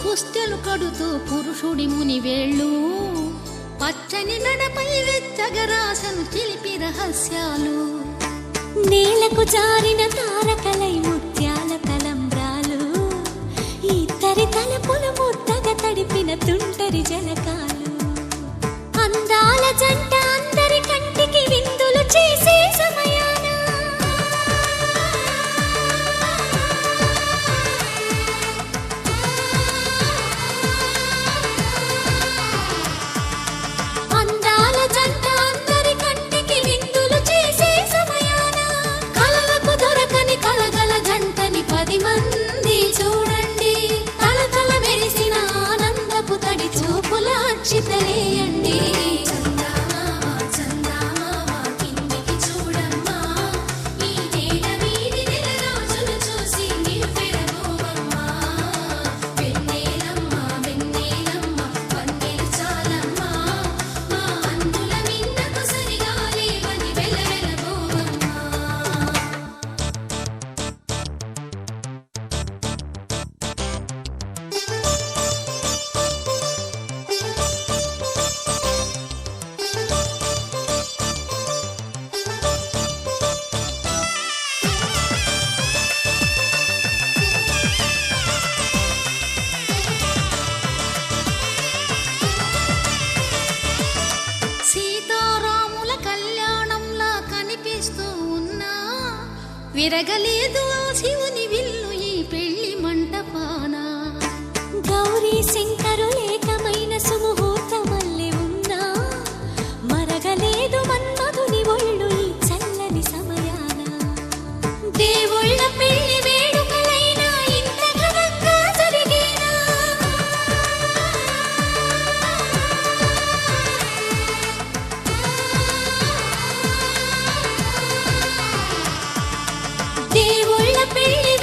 పుస్తెలు కడుతూ పురుషుడి ముని వేళ్ళు పచ్చని నడపై వెచ్చగరాసను చిలిపి రహస్యాలు నేలకు జారిన తారకలై ముత్యాల తలంబ్రాలు ఇద్దరి తలపులు ముద్దగా తడిపిన తుంటరి జలకాలు అందాల జంట అందరి కంటికి విందులు చేసే సమయాన చితలేయండి విరగలేదు ఆ శివుని విల్లు ఈ పెళ్లి మంటపాన గౌరీ శంకరులేకమైన సుముహూర్తమల్లె ఉన్నా మరగలేదు మన్మధుని ఒళ్ళు ఈ చల్లని సమయాన దేవుళ్ళ పెళ్లి వేడుకలైనా ఇంత ఘనంగా జరిగేనా దేవుళ్ళ పెళ్లి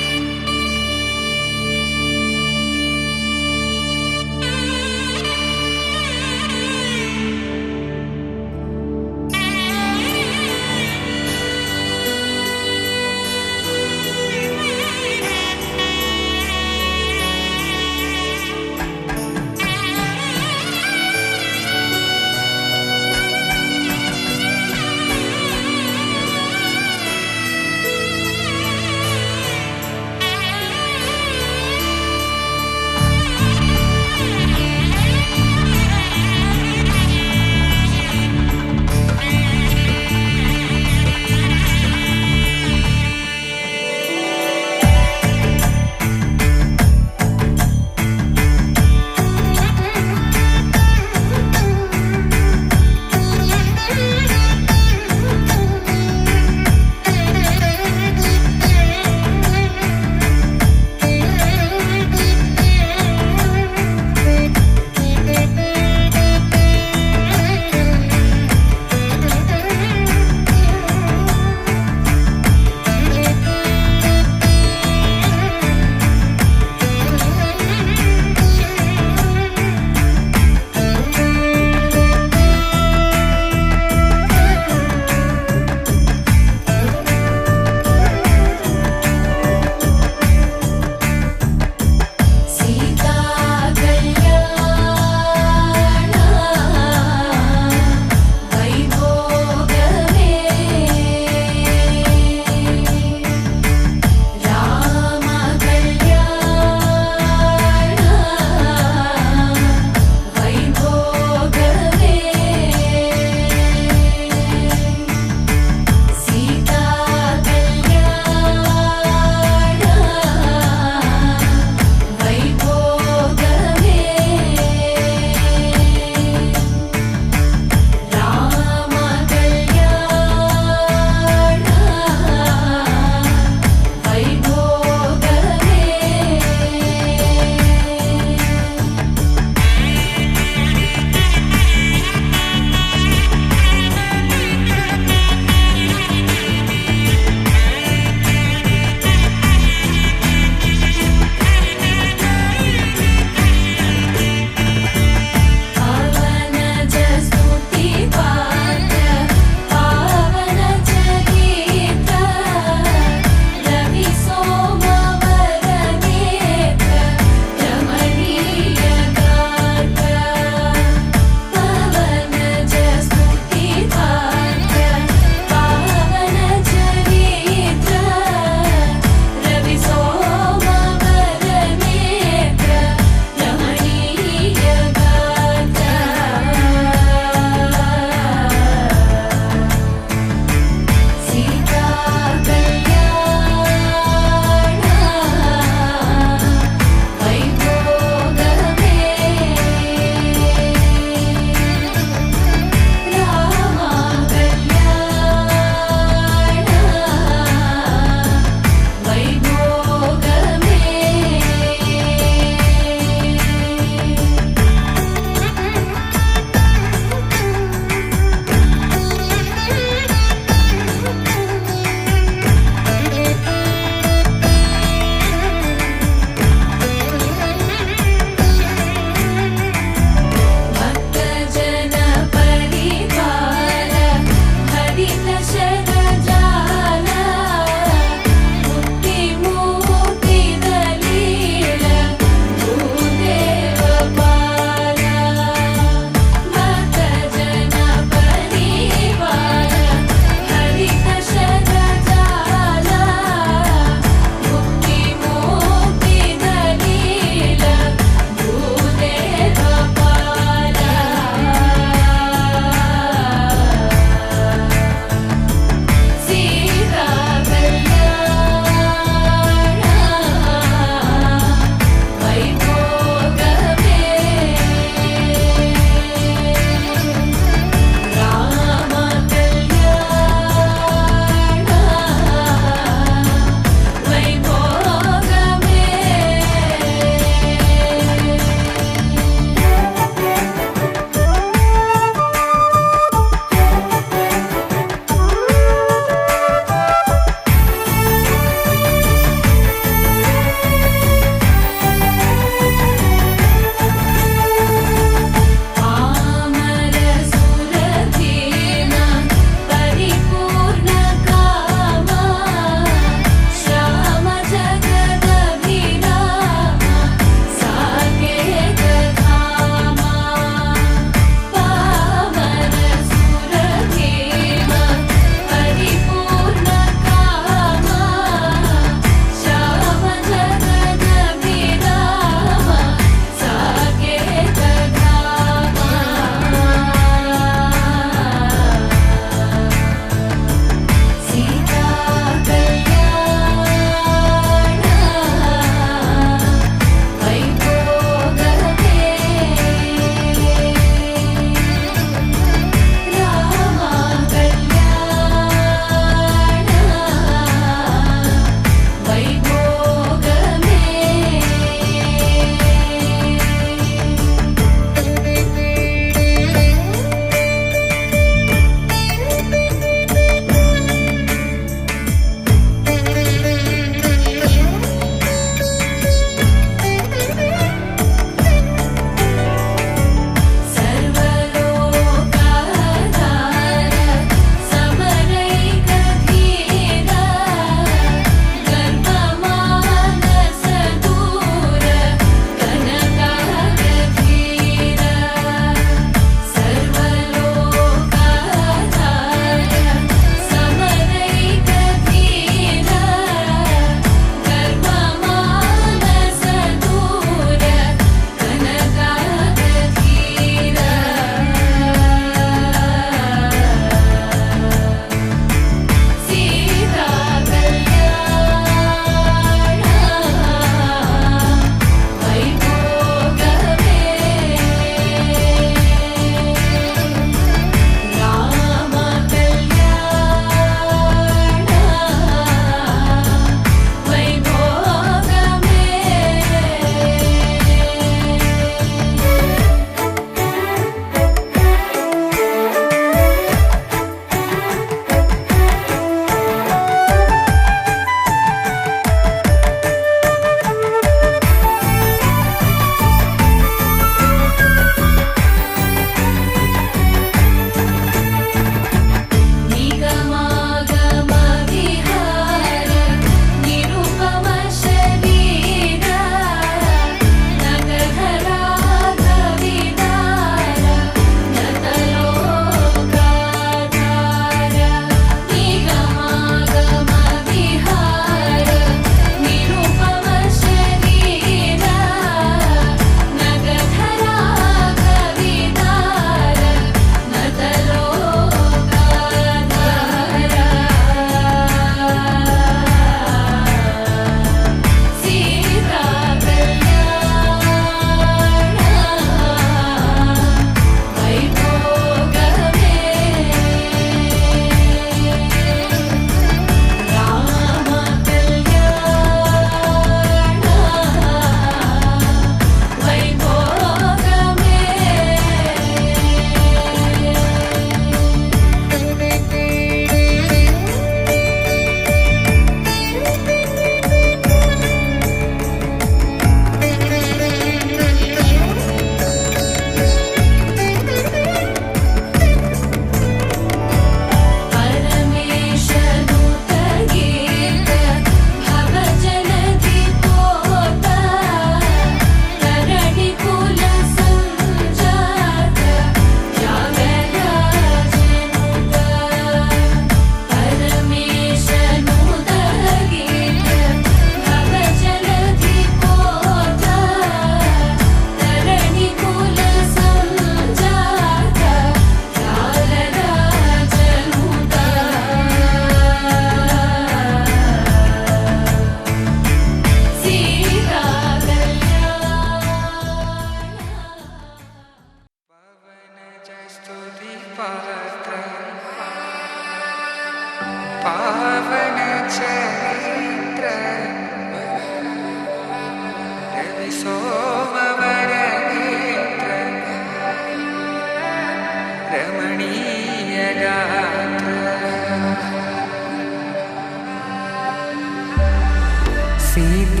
సీత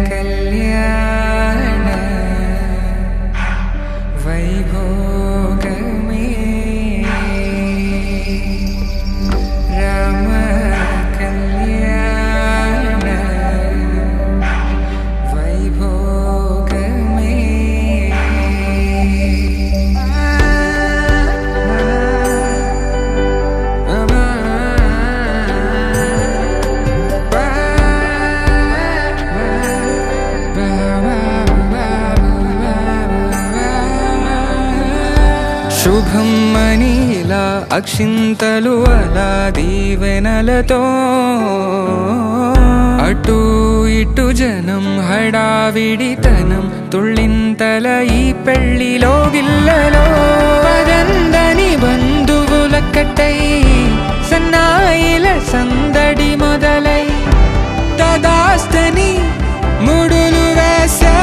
కళ్యాణ వైభోగమే రామ కళ్యాణ వైభోగమే శుభం మనీలా అక్షింతలు అలా దీవెనలతో అటు ఇటు జనం హడావిడితనం తుళ్ళింతల ఈ పెళ్లిలో గిల్లలో పదందని బంధువుల కట్టై సన్నాయిల సందడి మొదలై తదాస్తని ముడులు వేసే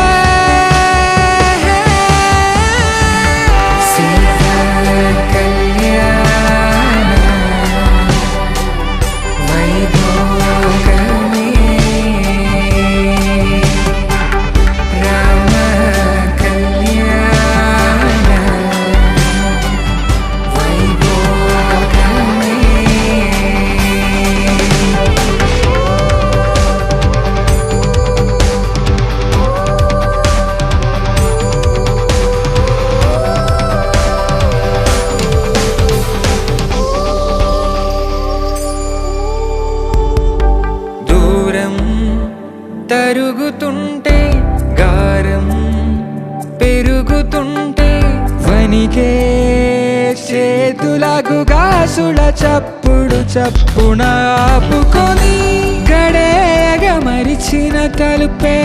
తరుగుతుంటే గారం పెరుగుతుంటే వనికే చేతులకు గాసుల చప్పుడు చప్పున ఆపుకొని గడేగ మరిచిన తలుపే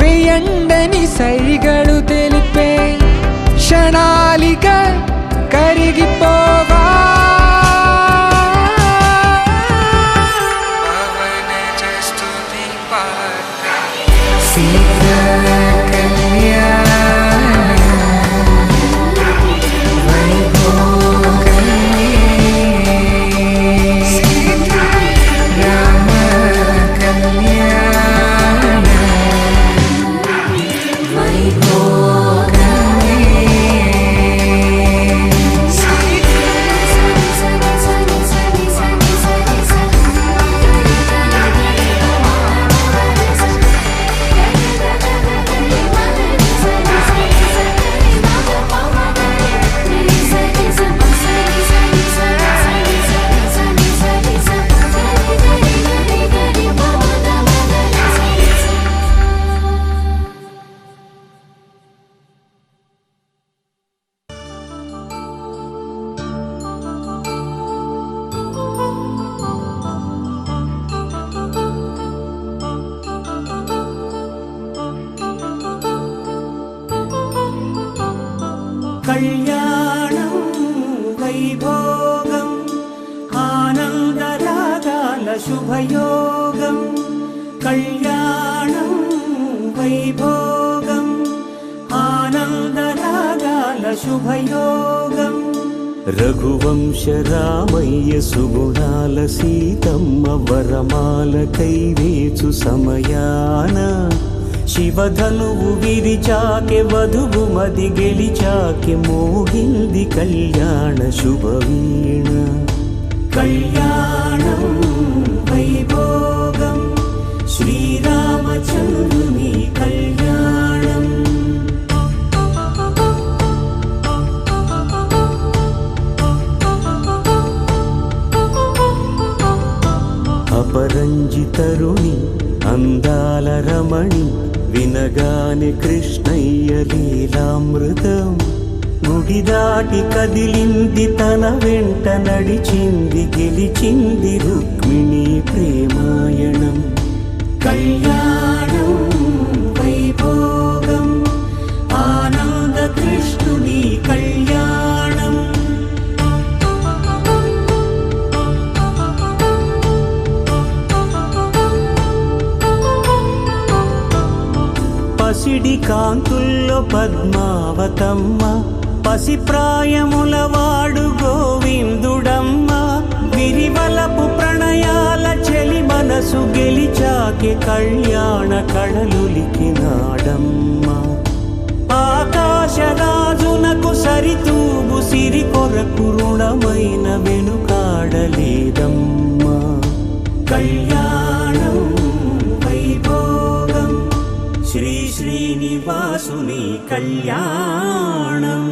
వేయండని సైగడు తెలిపే క్షణాలిక కరిగిపోవా కళ్యాణం వైభోగం ఆనందరాగాల శుభయోగం కళ్యాణం వైభోగం ఆనందరాగాల శుభయోగం రఘువంశ రామయ్య సుగుణాల సీతమ్మ వరమాల కైవేచు సమయాన శివధనువు విరిచాకె వధువు మది గెలిచాకె మోగింది కళ్యాణ శుభవీణ కళ్యాణం వైభోగం శ్రీరామచంద్రుని కళ్యాణం అపరంజి తరుణి అందాల రమణి వినగానే కృష్ణయ్య లీలామృతం గుడి దాటి కదిలింది తన వెంట నడిచింది గెలిచింది రుక్మిణి ప్రేమాయణం కళ్యాణం వైభోగం ఆనంద కృష్ణుని కళ్యాణం పసిడి కాంతుల్లో పద్మావతమ్మ పసిప్రాయముల వాడు గోవిందుడమ్మ విరివలపు ప్రణయాల చెలి మనసు గెలిచాకి రాధకే కళ్యాణ కళలులికినాడమ్మా. ఆకాశరాజునకు సరితూగు సిరి కొరకు రుణమైన వెనుకాడలేదమ్మా. కళ్యాణం వైభోగం శ్రీ శ్రీనివాసుని కళ్యాణం.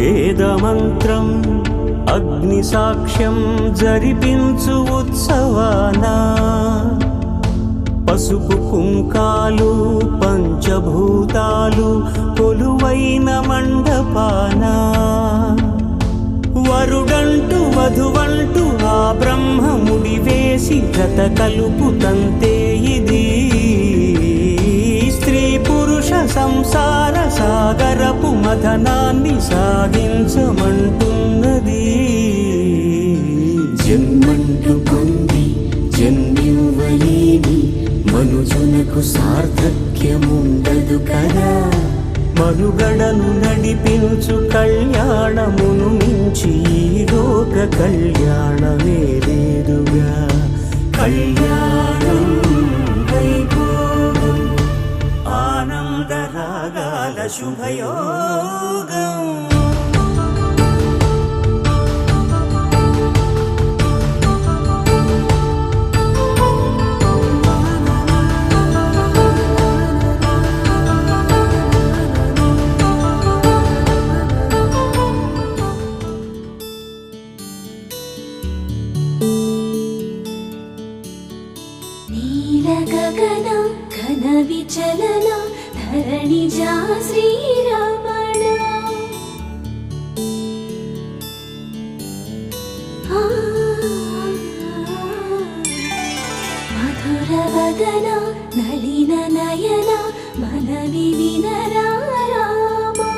వేదమంత్రం అగ్ని సాక్ష్యం జరిపించు ఉత్సవాన పసుపు కుంకాలు పంచభూతాలు కొలువైన మండపాన వరుడంటూ వధువంటూ ఆ బ్రహ్మముడి వేసి జత కలుపుతంతే ఇది స్త్రీ పురుష సంసార సాగరపు మథనాన్ని సాగించమంటున్నది. జన్మంటూ పొంది జన్మివ్వలేని మనుజునకు సార్థక్యముండదు కదా. మనుగడను నడిపించు కళ్యాణమును మించి ఈ లోక కళ్యాణమే లేదుగా. కళ్యాణం వైభోగం ఆనందరాగాల శుభయోగం. గగన ఘన విచలన ధరణిజా శ్రీరమణ మధుర వదన నలిన నయన మనవి వినరా రామా.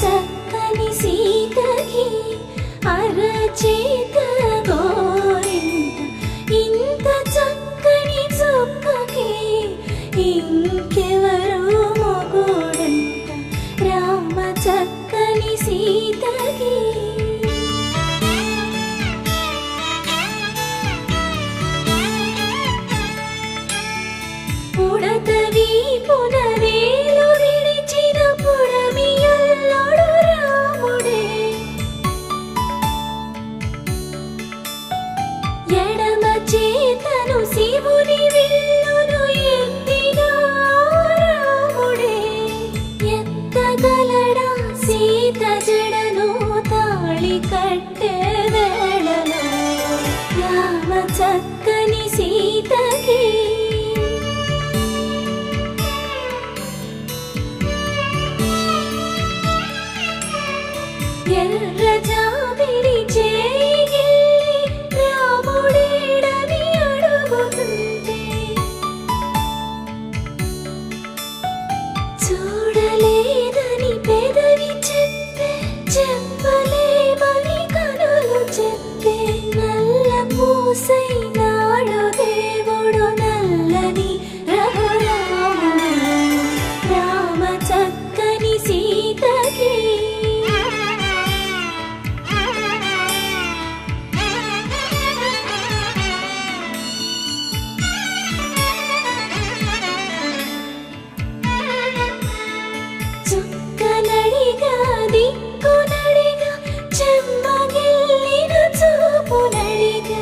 చక్కని సీతకి అరచేత గోరింట ఇంత చక్కని చుక్కకి ఇంకెవరు మొగుడంట. రామ చక్కని సీతకి ఉడత వీపున వేలు విడిచిన పుడమియల్లోడు రాముడే. ఎడమ చేతను శివుని విల్లును ఎత్తిన రాముడే. ఎత్తగలడా సీత జడను తాళి కట్టే వేళలో రామ చక్కని సీతకి ఎర్ర జాబిలి చేయి రాముడేడని అడుగుతుంటే చూడలేదని పెదవి చెప్పే చెప్పలేమని కనులు చెప్పే. నల్ల పూసై నాడు దేవుడు నల్లని రఘురాముడు. రామ చక్కని సీతకి చుక్కనడిగా దిక్కునడిగా చెమ్మగిల్లిన చూపునడిగా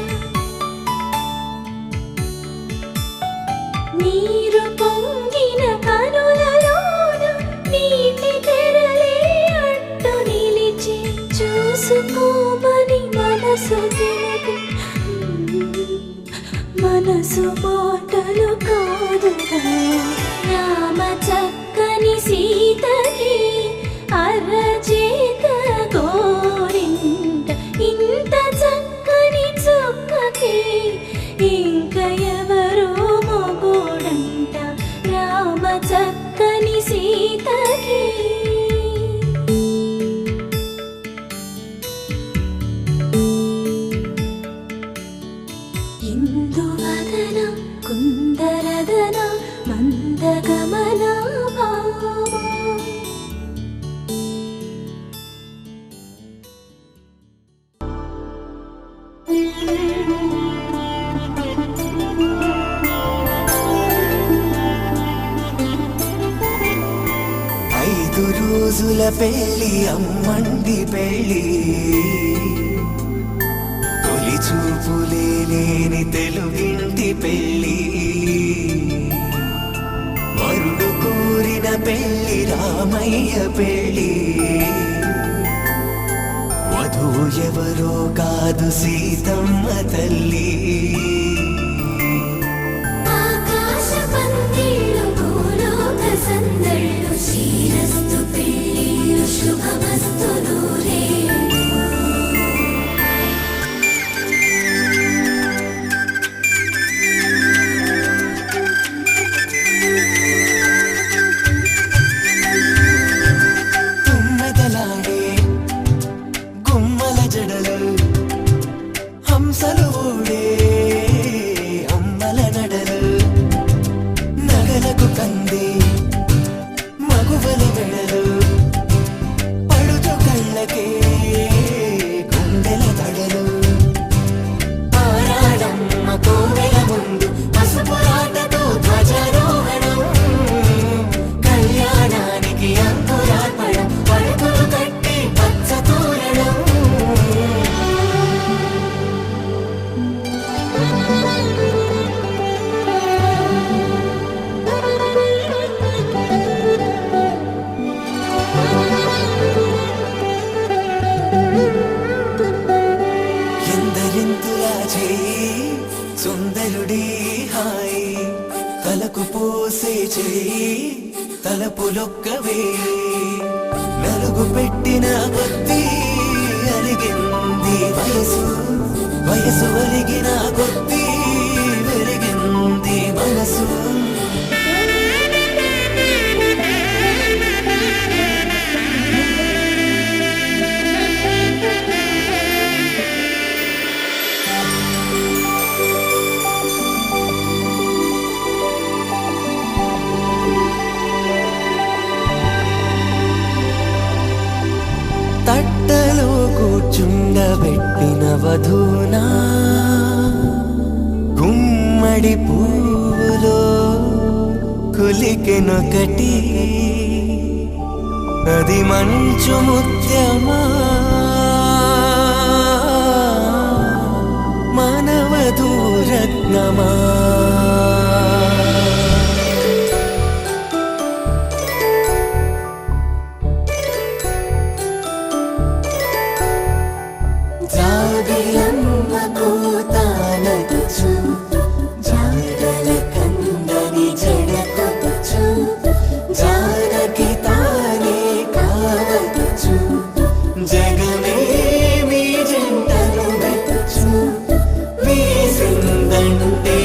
నీరు పొంగిన కనులలోన నీటి తెరలే అడ్డు నిలిచి చూసుకోమని మనసు తెలుగు. మనసు మాటలు కాదుగా. రామ చక్కని సీతకి అరచే సీతకి ఇందువదన కుందరదన మందగమన భామ ఐదు రోజుల పెళ్లి అమ్మండి పెళ్లి తొలి చూపులే లేని తెలుగింటి పెళ్లి వరుడు కోరిన పెళ్లి రామయ్య పెళ్లి వధువు ఎవరో కాదు సీతమ్మ తల్లి ఆకాశ పందిళ్ళు భూలోక సందళ్ళు శ్రీరస్తు పెళ్ళిళ్ళు శుభమస్తు నూరే తుమ్మెదలాడే గుమ్మల జడలు హంసలు ఊడే అమ్మల నడలు నగలకు కంది మగువల మెడలు పడుచు కళ్ళకే గుండెల తడలు ఆరాడమ్మ కోవెల ముందు పసుపు రాటతో ధ్వజారోహణం కళ్యాణానికి అంకురార్పణం పడుకులు కట్టి పచ్చ తోరణం ఎందరింతులా చేయి సుందరుడి హాయి తలకు పోసే చేయి తలపులొక్కవే నలుగు పెట్టిన కొద్దీ అరిగింది వయసు వయసు ఒరిగిన కొద్దీ వెలిగింది మనసు తట్టలో కూర్చుండబెట్టిన వధూనా గుమ్మడి పువ్వులో కులికెనొకటి అది మంచు ముత్యమా మానవధూరత్నమా జాబిలమ్మ కోతానదుచు జాడల కందని జడకొచ్చు జానకి తానే కావదుచు జగమే మీ జంటను వెతుచు వేసిందంటే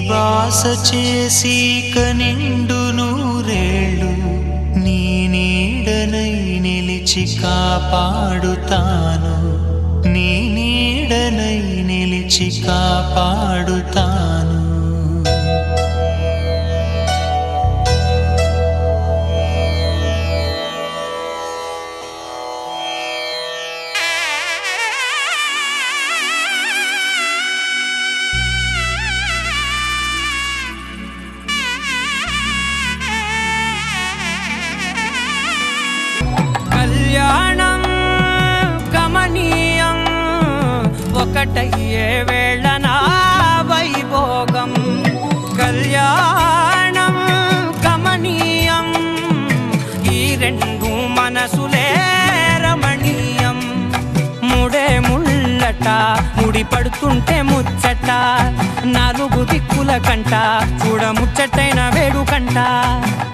బాస చేసి కనిండు నూరేళ్ళు నీ నీడనై నిలిచి కాపాడుతాను నీ నీడనై నిలిచి కాపాడుతాను కళ్యాణం గమనీయం ఒకటయ్యే వేళ నా వైభోగం కళ్యాణం గమనీయం ఈ రెండు మనసులే రమణీయం ముడే ముళ్ళట ముడి పడుతుంటే ముచ్చట నాలుగు దిక్కుల కంట చూడ ముచ్చటైన వేడుకంట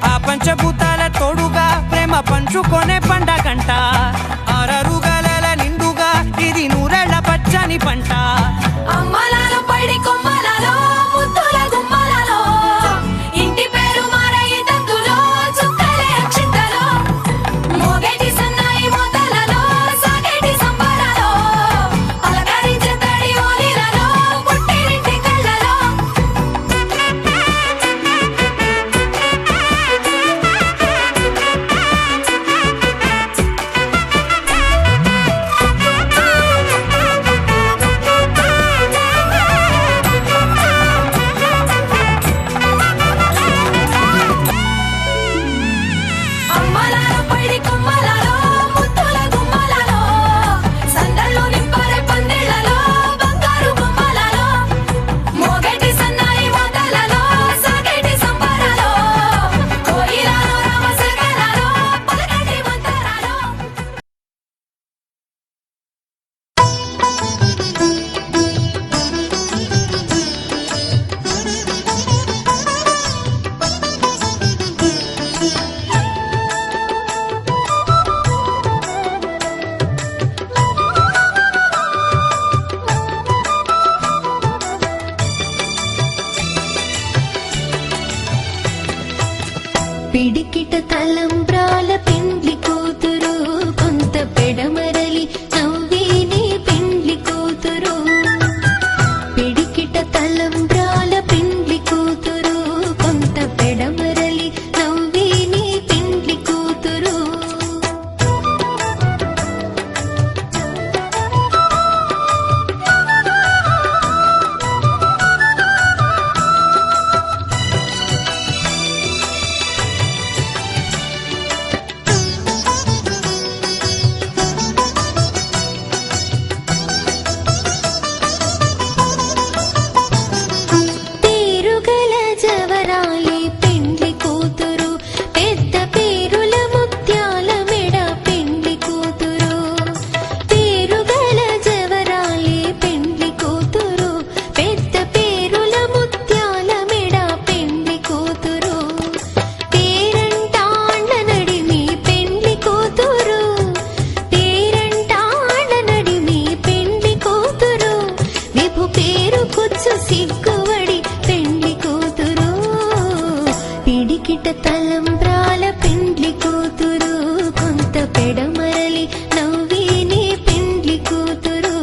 ఆ పంచభూతాల తోడుగా ప్రేమ పంచుకొనే పండగంట ఆరరుగల నిండుగా ఇది నూరెళ్ళ పచ్చని పంట అమ్మలాలో పడి కొమ్మలలో ముద్దుల గుమ్మలలో ఇంటి పేరు మారయి తందులో చుక్కలే అక్షింతలో మోగేటి సన్నాయి మోతలలో సాగేటి సంబరాలో పలకరించే తడి ఓలిలలో పుట్టినింటి కళ్ళలో అమ్మలాలో పడి కొమ్మలలో ముద్దుల గుమ్మలలో సందళ్ళు నింపారే పందిళ్ళలో బంగారు గుమ్మలలో మోగేటి సన్నాయి మోతలలో సాగేటి సంబరాలో కోయిలలో రామశకలలో పలకటి మంతరాలో పిడికిట తలంబ్రాల పెండ్లి కూతురు కొంత పెడమరలి నవ్విని పెండ్లి కూతురు పిడికిట తలంబ్రాల పెండ్లి కూతురు కొంత పెడమరలి నవ్విని పెండ్లి కూతురు పేరుగల జవరాలి పెండ్లి కూతురు పెద్ద పేరుల ముత్యాల మెడ పెండ్లి కూతురు పేరుగల జవరాలి పెండ్లి కూతురు పెద్ద పేరుల ముత్యాల మెడ పెండ్లి కూతురు పేరంటాళ్ళ నడిమి పెండ్లి కూతురు పేరంటాళ్ళ నడిమి పెండ్లి కూతురు విభు పేరు కుచ్చు సిగ్గువడి పెండ్లి కూతురు పిడికిట తలంబ్రాల పెండ్లి కూతురు కొంత పెడమరలి నవ్విని పెండ్లి కూతురు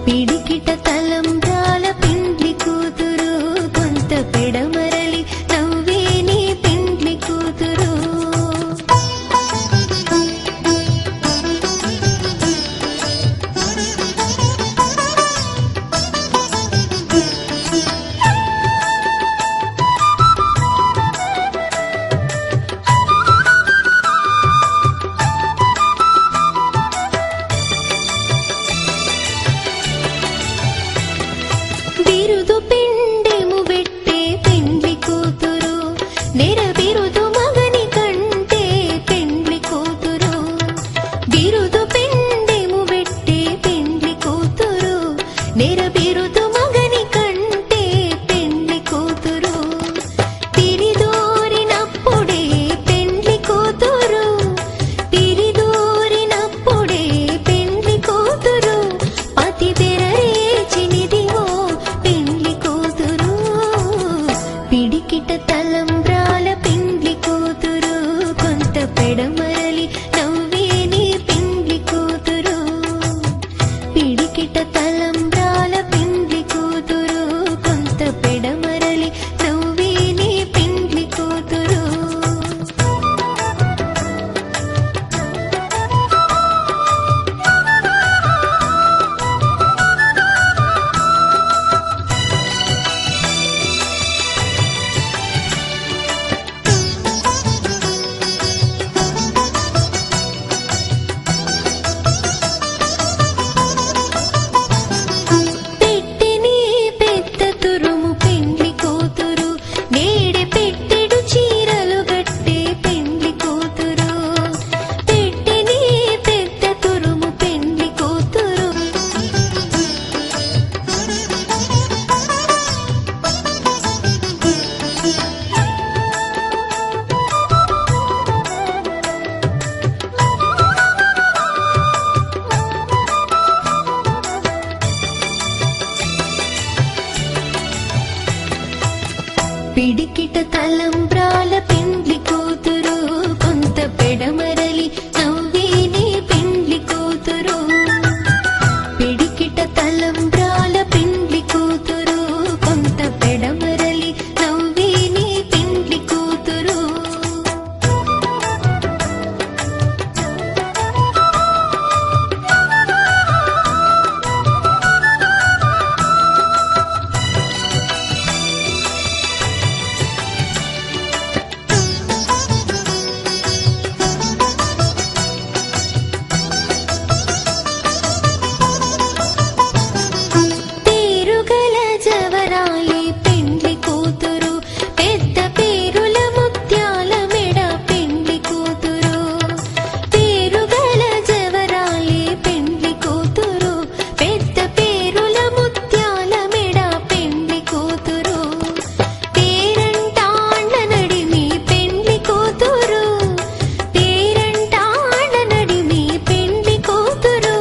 పిడికిట తలంబ్రాల పెండ్లి కూతురు కొంత పెడమరలి నవ్విని పెండ్లి కూతురు పిడికిట తలంబ్రాల పెండ్లి కూతురు కొంత పెడమరలి నవ్వేని పెండ్లి కూతురు పిడికిట తలంబ్రాల పెండ్లి కూతురు కొంత పెడమరలి నవ్వేని పెండ్లి కూతురు పేరుగల జవరాయి పెండ్లి కూతురు పెద్ద పేరుల ముత్యాల మెడ పెండ్లి కూతురు పేరుగల జవరాయి పెండ్లి కూతురు పెద్ద పేరుల ముత్యాల మెడ పెండ్లి కూతురు పేరంటాళ్ళ నడిమి పెండ్లి కూతురు పేరంటాళ్ళ నడిమి పెండ్లి కూతురు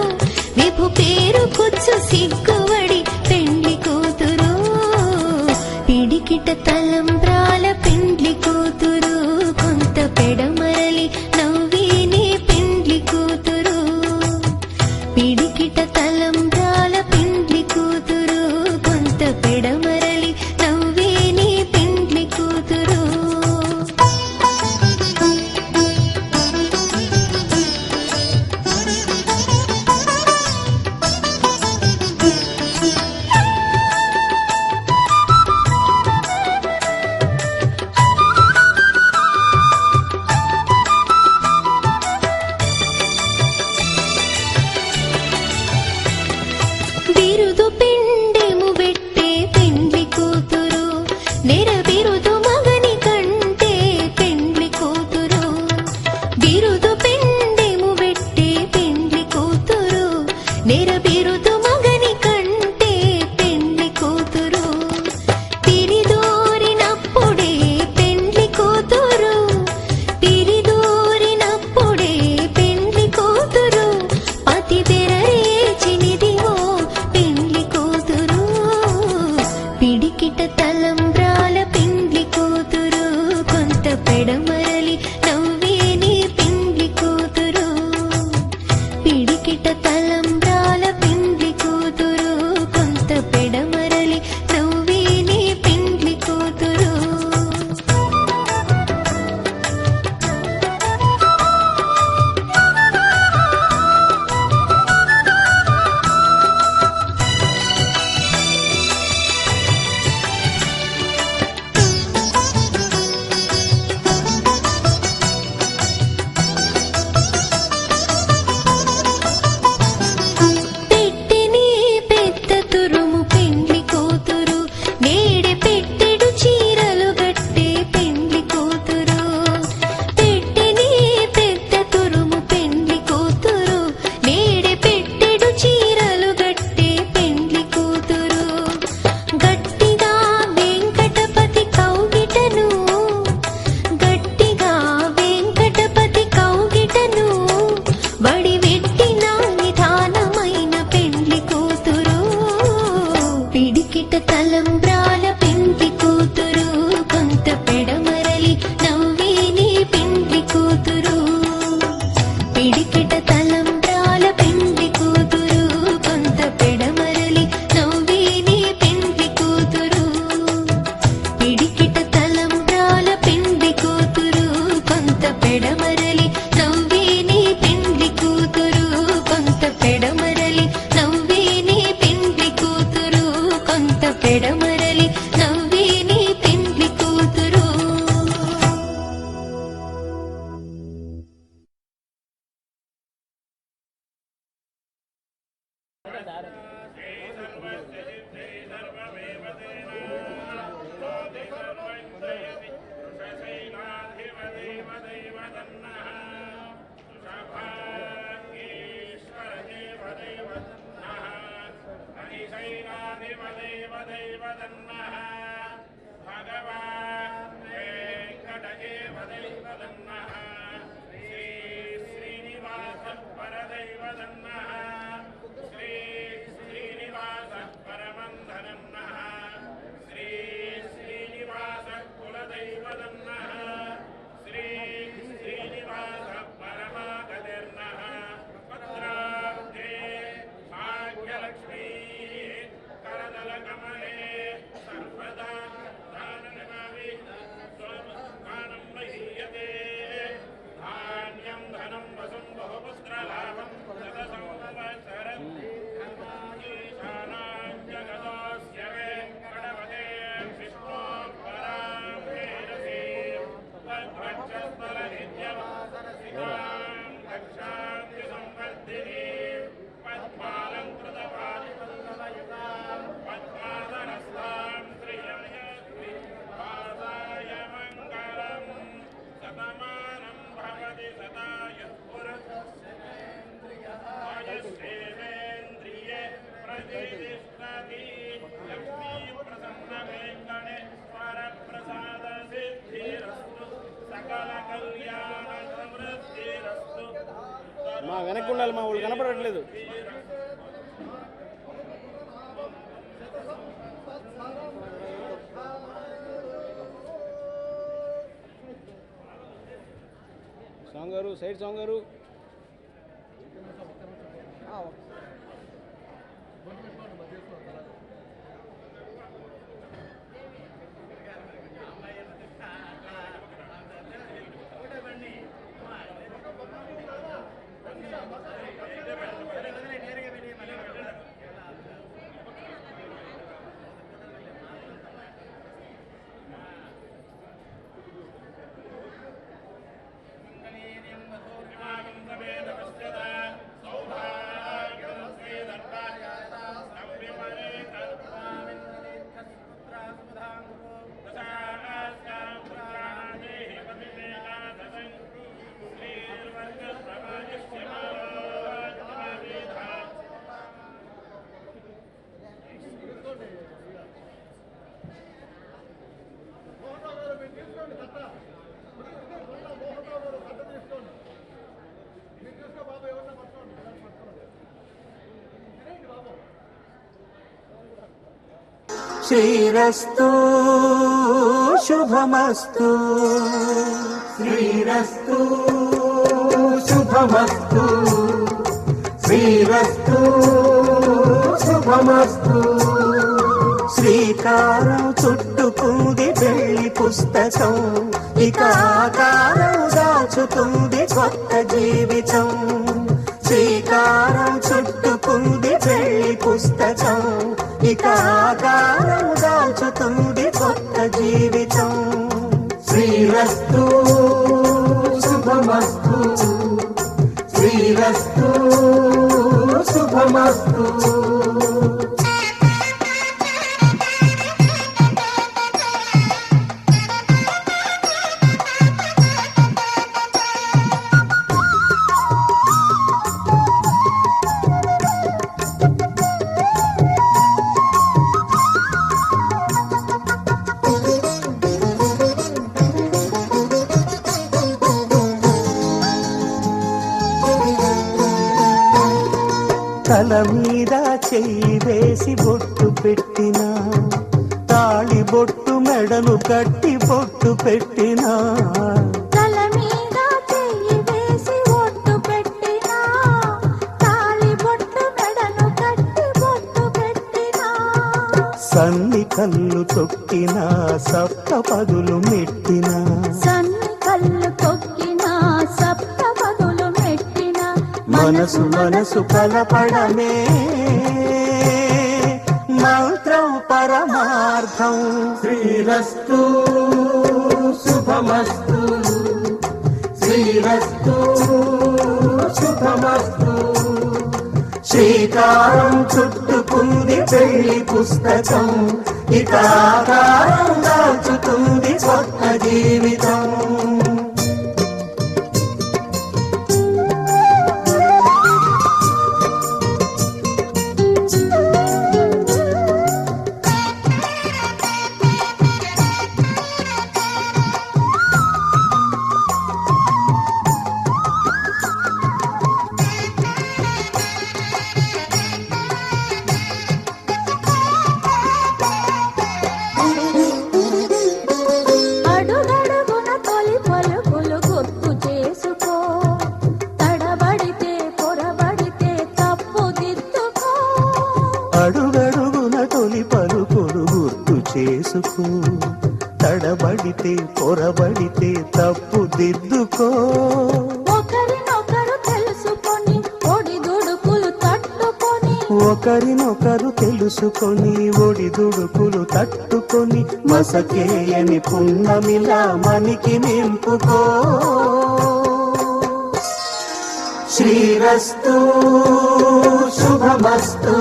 విభు పేరు కుచ్చు సిగ్గువడి పెండ్లి కూతురు పిడికిట తలంబ్రాల పెండ్లి కూతురు కొంత పెడమరలి నవ్వేని పెండ్లి కూతురు పిడికిట తలంబ్రాల పెండ్లి కూతురు కొంత పెడమరలి నవ్వేని పెండ్లి కూతురు బిరుదు పిండెము పెట్టే పెండ్లి కూతురు నెర బిరుదు మగని కంటే పెండ్లి కూతురు బిరుదు పిండెము పెట్టే పెండ్లి కూతురు నెర బిరుదు మగని కంటే పెండ్లి కూతురు తిరిదోరినప్పుడే పెండ్లి కూతురు తిరిదోరినప్పుడే పెండ్లి కూతురు పతి తెరరేచినిదివో పెండ్లి కూతురు పిడికిట తలంబ్రాల పెండ్లి కూతురు కొంత పెడమరలి నవ్వేని పెండ్లి కూతురు పిడికిట తలంబ్రాల పెండ్లి కూతురు కొంత పెడమరలి నవ్వేని పెండ్లి కూతురు వెనక్కి ఉండాలి, మా వాళ్ళు కనపడట్లేదు. సాంగ్ గారు, సైడ్ సాంగ్ గారు. శ్రీరస్తు శుభమస్తు, శ్రీరస్తు శుభమస్తు, శ్రీరస్తు శుభమస్తు. శ్రీకారం చుట్టుకుంది పెళ్లి పుస్తకం, ఇక ఆకారం దాచుతుంది కొత్త జీవితం. శ్రీకారం చుట్టుకుంది పెళ్లి పుస్తకం, ఇక ఆకారం దాచుతుంది కొత్త జీవితం. శ్రీరస్తు శుభమస్తు, శ్రీరస్తు శుభమస్తు. తల మీద చెయ్యి వేసి బొట్టు పెట్టినా, తాళి బొట్టు మెడలు కట్టి బొట్టు పెట్టినా, తల మీద చెయ్యి వేసి బొట్టు పెట్టినా, తాళి బొట్టు మెడను కట్టి బొట్టు పెట్టినా, సన్ని కళ్ళు తొక్కినా సప్త పదులు మెట్టినా, సన్ని కళ్ళు తొక్కినా సప్త పదులు మెట్టినా, మనసు మనసు కలపడమే మంత్రం పరమార్థం. శ్రీరస్తు శుభమస్తు, శ్రీరస్తు శుభమస్తు. శ్రీకారం చుట్టుకుంది పెళ్లి పుస్తకం, ఇక ఆకారం దాచుతుంది కొత్త జీవితం. అడుగడుగున తొలి పలుకులు గుర్తు చేసుకో, తడబడితే పొరబడితే తప్పు దిద్దుకో. అడుగడుగున తొలి పలుకులు గుర్తు చేసుకో, తడబడితే పొరబడితే తప్పు దిద్దుకో. ఒకరినొకరు తెలుసుకొని ఒడిదుడుకులు తట్టుకొని, ఒకరినొకరు తెలుసుకొని ఒడిదుడుకులు తట్టుకొని, మసకేయని పున్నమిలా మనికి నింపుకో. శ్రీరస్తు శుభమస్తు,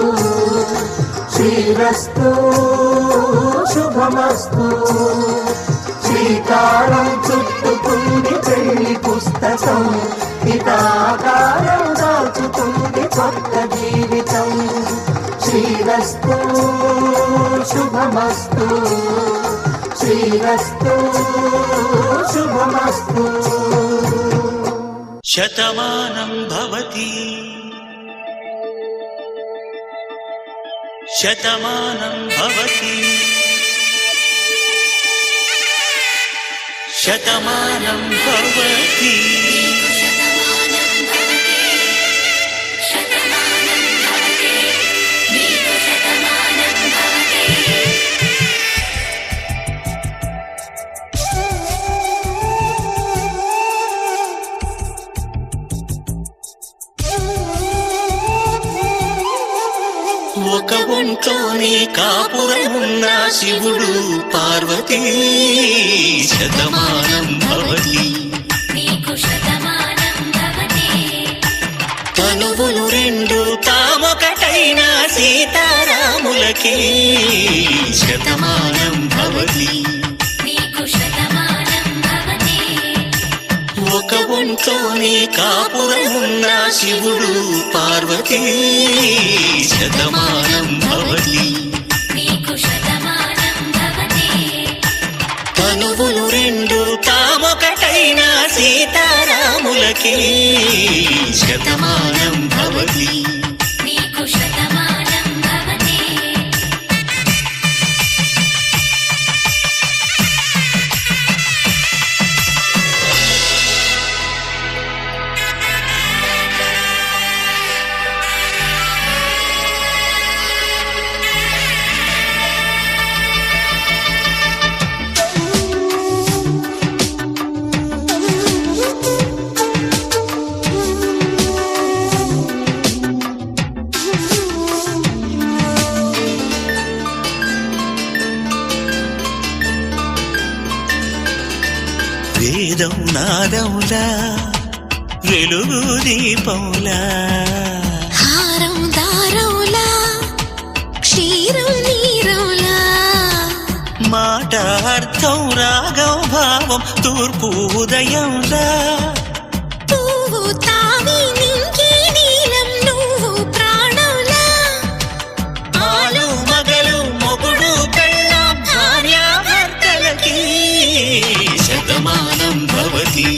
శ్రీరస్తు శుభమస్తు. శ్రీకారం చుట్టుకుంది పెళ్లి పుస్తకం, ఇక ఆకారం దాచుతుంది కొత్త జీవితం. శ్రీరస్తు శుభమస్తు, శ్రీరస్తు శుభమస్తు. శతమానం భవతి శతమానం భవతి శతమానం భవతి ఒక ఒంట్లోనే కాపురమున్న శివుడు పార్వతీ శతమానం భవతి తనువులు రెండు తామొకటైన సీతారాములకి శతమానం భవతి ఒక ఒంట్లోనే కాపురమున్న శివుడు పార్వతీ శతమానం భవతి తనువులు రెండు తామొకటైన సీతారాములకి శతమానం భవతి వేదం నాదములా వెలుగు దీపములా హారం దారములా క్షీరం నీరములా మాట అర్థం రాగం భావం తూర్పు ఉదయంలా పువ్వు తావి నింగి నీలం నువ్వు ప్రాణంలా ఆలు మగలు మొగుడు పెళ్ళాం భార్యాభర్తలకి శతమానం భవతి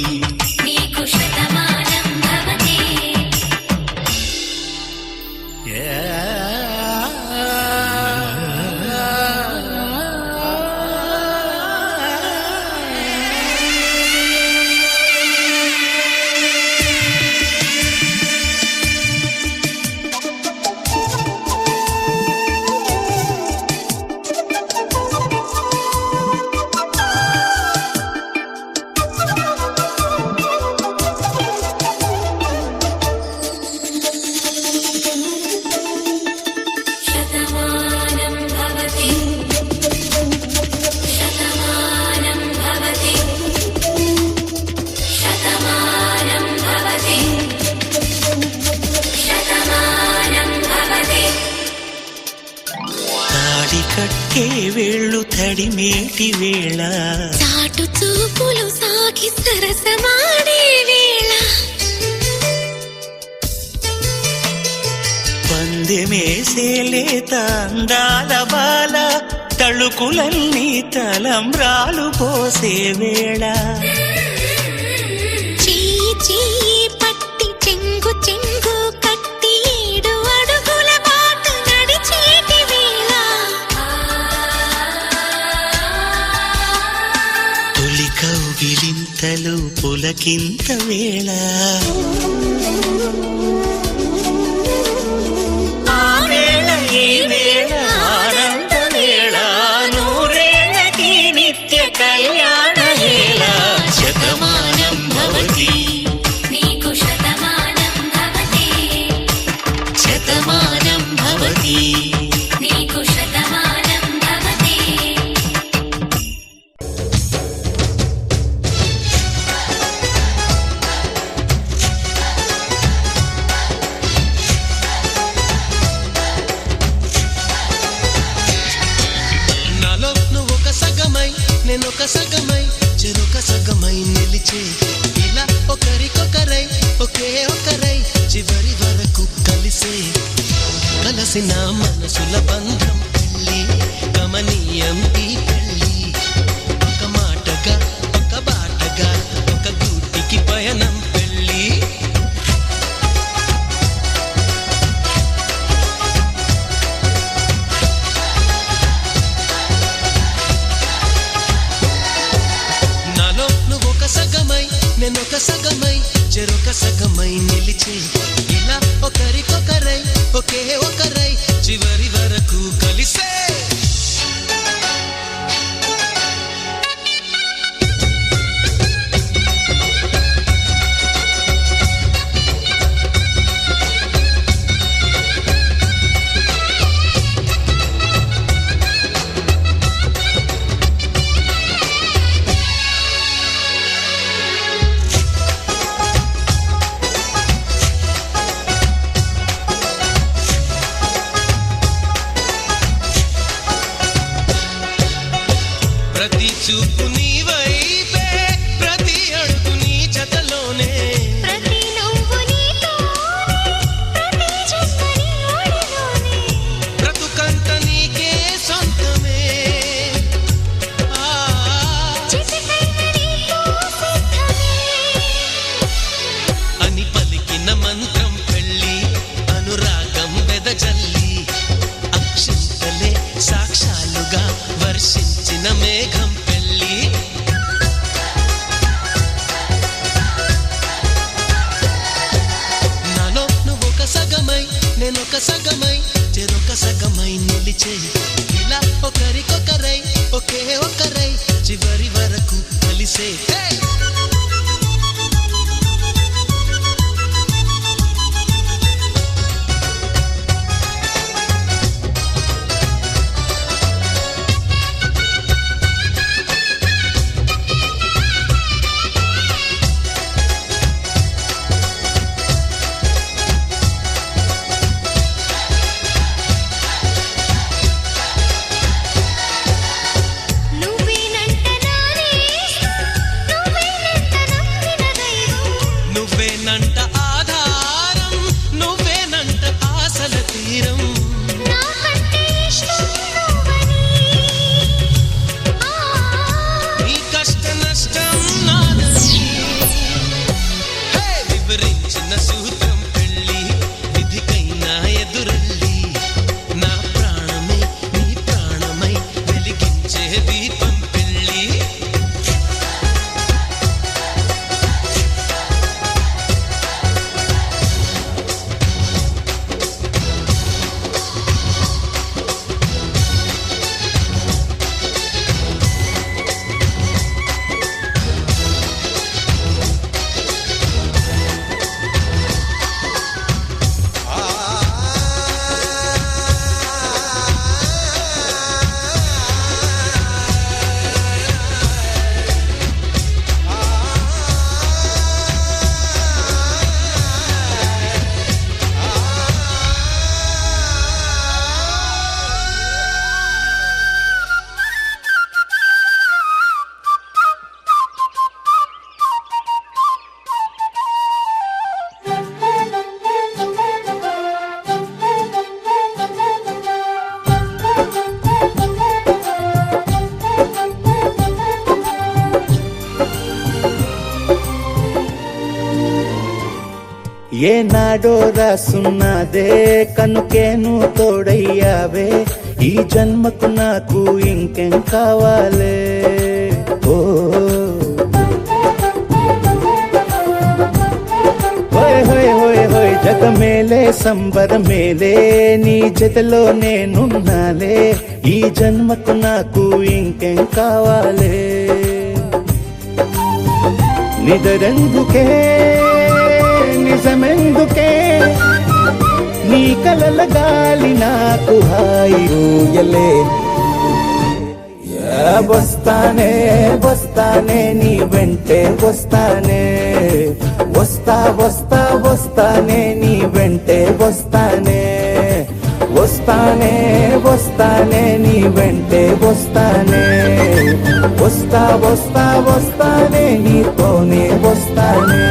కట్టే వేళ్ళు తడిమేటి వేళ చాటు చూపులు సాగి సరసమాడే వేళ పందెమేసేలేత అందాల బాల తళుకులన్నీ తలంబ్రాలు పోసే వేళ చెయ్యి చెయ్యి పట్టి చెంగు చెంగు కట్టి 7 అడుగుల బాట నడిచేటి వేళ తొలి కౌగిలింతలు పులకింత వేళ ఆ వేళ ఈ వేళ ఆనంద వేళ నూరేళ్ళకి నిత్య కళ్యాణ వేళ శతమానం భవతి శతమానం భవతి నాలో నువ్వు ఒక సగమై నేనొక సగమై చెరొక సగమై నిలిచే ఇలా ఒకరికొకరై ఒకే ఒకరై చివరి వరకు కలిసే కలసిన మనసుల బంధం పెళ్ళి గమనీయం ఈ పెళ్ళి ఒక మాటగా ఒక బాటగా ఒక గూటికి పయనం పెళ్ళి సగమై చెరొక సగమై నిలిచే ఇలా ఒకరికొకరై ఒకే ఒకరై చివరి వరకు కలిసే ప్రతి చూపు నీ వైపే ప్రతి అడుగు నీ జతలోనే ప్రతి నవ్వు నీతోనే ప్రతి జన్మ నీ ఒడిలోనే బ్రతుకంత నీకే సొంతమే చిటికైన నీతో సిద్ధమే అని పలికిన మంత్రం పెళ్ళి అనురాగం వెదజల్లి అక్షింతలే సాక్షాలుగా వర్షించిన మేఘం పెళ్ళి నాలో నువ్వొక సగమై నేనొక సగమై చెరొక సగమై నిలిచే ఇలా ఒకరికొకరై ఒకే ఒకరై చివరి వరకు కలిసే నువ్వేనంట నానే నువ్వేనంట నమ్మిన దైవం నువ్వేనంట ఆధారం నువ్వేనంట ఆశల తీరం నాకంటే ఇష్టం నువ్వని నీ కష్ట నష్టం నాదని వివరించిన సూత్రం పెళ్ళి విధికైనా ఎదురల్లి నా ప్రాణమే నీ ప్రాణమై వెలిగించే దీపం పెళ్ళి ఏనాడో రాసున్నదే కనుకేను తోడయ్యావే ఈ జన్మకు నాకు ఇంకేం కావాలే ఓ హోయ్ హోయ్ హోయ్ హోయ్ జగమేలే సంబరమేలే నీ జతలో నేనున్నాలే ఈ జన్మకు నాకు ఇంకేం కావాలే నిదరెందుకే నిజమెందుకే నీ కలల గాలి నాకు హాయి ఊయలే వస్తానే వస్తానే నీ వెంటే వస్తానే వస్తా వస్తా వస్తానే నీ వెంటే వస్తానే వస్తానే వస్తానే నీ వెంటే వస్తానే వస్తా వస్తా వస్తానే నీతోనే వస్తానే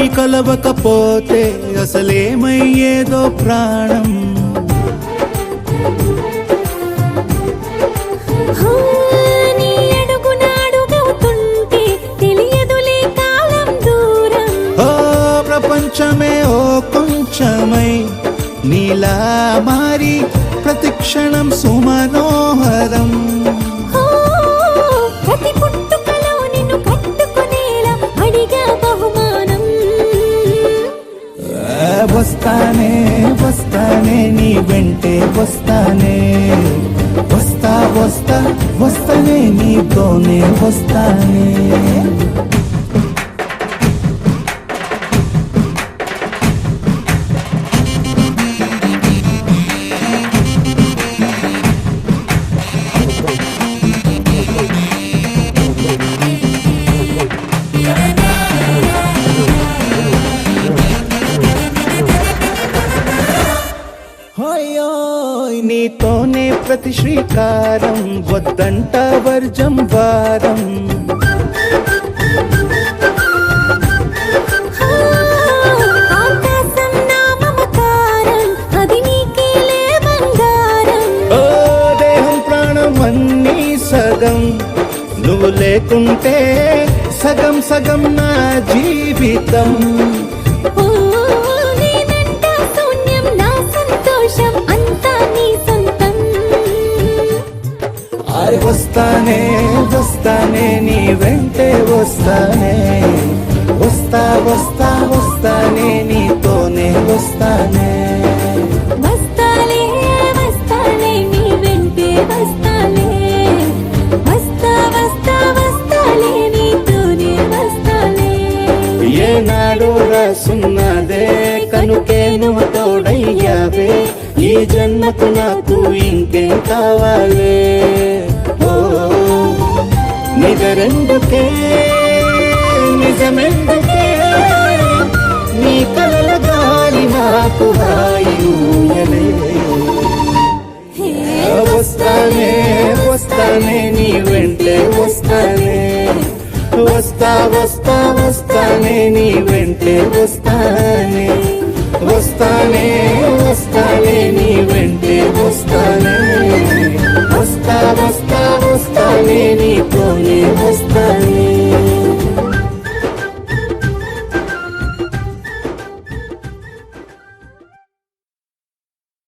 కలవకపోతే అసలేమయ్యేదో ప్రాణం. హా, నీ అడుగున అడుగవుతుంటే తెలియదులే కాలం దూరం. ఓ ప్రపంచమే ఓ కొంచెమై నీలా మారి ప్రతిక్షణం సుమనోహరం. ఓ, ప్రతి పుట్టుకలో నిన్ను కట్టుకునేలా అడిగా బహుమానం. వస్తానే వస్తానే నీ వెంటే వస్తానే, వస్తా వస్తా వస్తానే నీతోనే వస్తానే. హోయోయ్ నీతోనే ప్రతి శ్రీకారం, వద్దంట వర్జం వారం. హా, ఆకాశం నా మమకారం, అది నీకేలే బంగారం. ఓ దేహం ప్రాణం అన్నీ సగం, నువ్వు లేకుంటే సగం సగం నా జీవితం. ఓ, నేనంట శూన్యం నా సంతోషం అంతా నీ సొంతం. వస్తానే వస్తానే నీ వెంటే వస్తానే, వస్తా వస్తా వస్తానే నీతోనే వస్తానే. వస్తాలే వస్తాలే నీ వెంటే వస్తాలే, వస్తా వస్తా వస్తాలే నీతోనే వస్తాలే. ఏనాడు రాసున్నదే కనుకే నువ్వు తోడయ్యావే, ఈ జన్మకు నాకు ఇంకేం కావాలే. ఓ నిజరెందుకే నిజమెందుకే, నీ కలల గాలి నాకు హాయిలే. వస్తానే వస్తానే నీ వెంటే వస్తానే, వస్తా వస్తా వస్తానే నీ వెంటే వస్తానే, వస్తానే వస్తానే నీ వెంటే వస్తానే, వస్తా వస్తా వస్తానే నీతోనే వస్తానే.